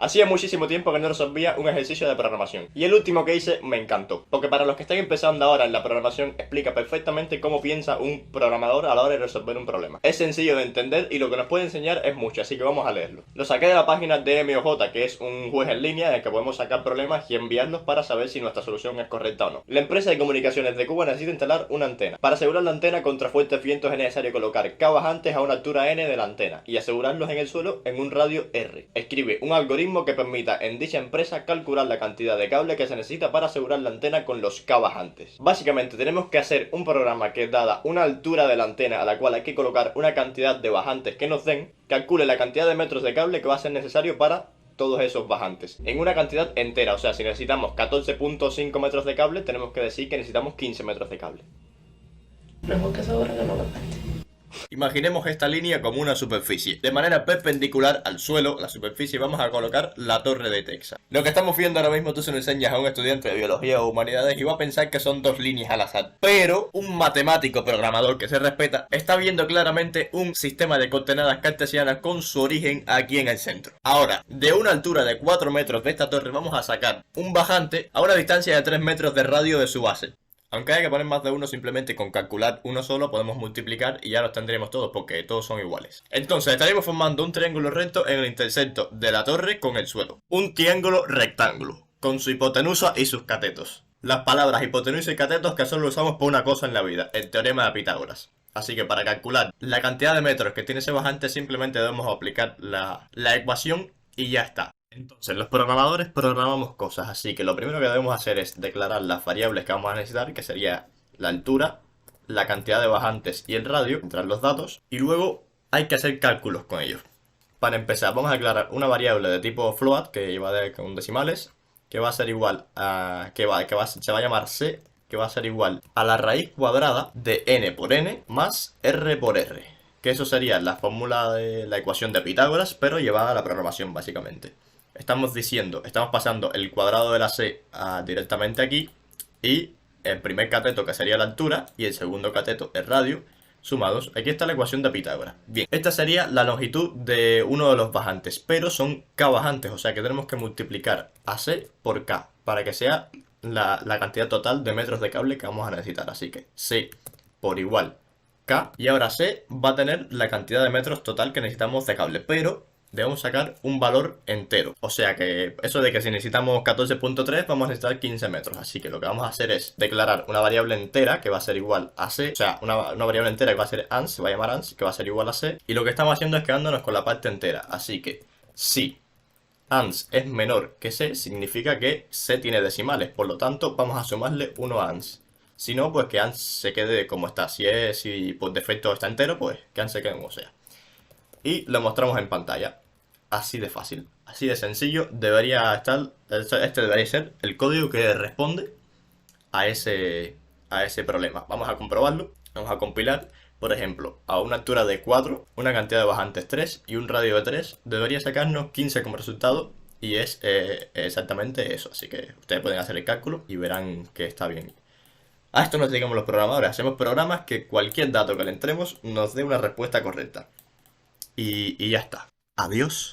Hacía muchísimo tiempo que no resolvía un ejercicio de programación. Y el último que hice me encantó. Porque para los que están empezando ahora en la programación, explica perfectamente cómo piensa un programador a la hora de resolver un problema. Es sencillo de entender y lo que nos puede enseñar es mucho, así que vamos a leerlo. Lo saqué de la página de MOJ, que es un juez en línea en el que podemos sacar problemas y enviarlos para saber si nuestra solución es correcta o no. La empresa de comunicaciones de Cuba necesita instalar una antena. Para asegurar la antena contra fuertes vientos es necesario colocar cables a una altura N de la antena y asegurarlos en el suelo en un radio R. Escribe un algoritmo que permita en dicha empresa calcular la cantidad de cable que se necesita para asegurar la antena con los cables. Básicamente tenemos que hacer un programa que, dada una altura de la antena a la cual hay que colocar una cantidad de bajantes que nos den, calcule la cantidad de metros de cable que va a ser necesario para todos esos bajantes en una cantidad entera. O sea, si necesitamos 14.5 metros de cable, tenemos que decir que necesitamos 15 metros de cable. Mejor que sobra que no lo cuente. Imaginemos esta línea como una superficie. De manera perpendicular al suelo, la superficie, vamos a colocar la torre de Texas. Lo que estamos viendo ahora mismo, tú se lo enseñas a un estudiante de biología o humanidades y va a pensar que son dos líneas al azar. Pero un matemático programador que se respeta está viendo claramente un sistema de coordenadas cartesianas con su origen aquí en el centro. Ahora, de una altura de 4 metros de esta torre vamos a sacar un bajante a una distancia de 3 metros de radio de su base. Aunque haya que poner más de uno, simplemente con calcular uno solo podemos multiplicar y ya los tendremos todos porque todos son iguales. Entonces estaríamos formando un triángulo recto en el intersecto de la torre con el suelo. Un triángulo rectángulo, con su hipotenusa y sus catetos. Las palabras hipotenusa y catetos que solo usamos por una cosa en la vida, el teorema de Pitágoras. Así que para calcular la cantidad de metros que tiene ese bajante simplemente debemos aplicar la ecuación y ya está. Entonces, los programadores programamos cosas, así que lo primero que debemos hacer es declarar las variables que vamos a necesitar, que sería la altura, la cantidad de bajantes y el radio, entrar los datos, y luego hay que hacer cálculos con ellos. Para empezar, vamos a declarar una variable de tipo float, que va con decimales, que va a ser igual a, se va a llamar c, que va a ser igual a la raíz cuadrada de n por n más r por r. Que eso sería la fórmula de la ecuación de Pitágoras, pero llevada a la programación básicamente. Estamos pasando el cuadrado de la c directamente aquí y el primer cateto que sería la altura y el segundo cateto el radio sumados. Aquí está la ecuación de Pitágoras. Bien, esta sería la longitud de uno de los bajantes, pero son k bajantes, o sea que tenemos que multiplicar a c por k para que sea la cantidad total de metros de cable que vamos a necesitar. Así que c por igual k y ahora c va a tener la cantidad de metros total que necesitamos de cable, pero debemos sacar un valor entero. O sea que eso de que si necesitamos 14.3 vamos a necesitar 15 metros. Así que lo que vamos a hacer es declarar una variable entera que va a ser igual a c. O sea, una variable entera que va a ser ans, se va a llamar ans, que va a ser igual a c. Y lo que estamos haciendo es quedándonos con la parte entera. Así que si ans es menor que c, significa que c tiene decimales. Por lo tanto, vamos a sumarle 1 a ans. Si no, pues que ans se quede como está. Si por defecto está entero, pues que ans se quede como sea. Y lo mostramos en pantalla. Así de fácil, así de sencillo debería estar. Este debería ser el código que responde a ese problema. Vamos a comprobarlo. Vamos a compilar. Por ejemplo, a una altura de 4, una cantidad de bajantes 3 y un radio de 3, debería sacarnos 15 como resultado. Y es exactamente eso. Así que ustedes pueden hacer el cálculo y verán que está bien. A esto nos dedicamos los programadores. Hacemos programas que cualquier dato que le entremos nos dé una respuesta correcta. Y ya está. Adiós.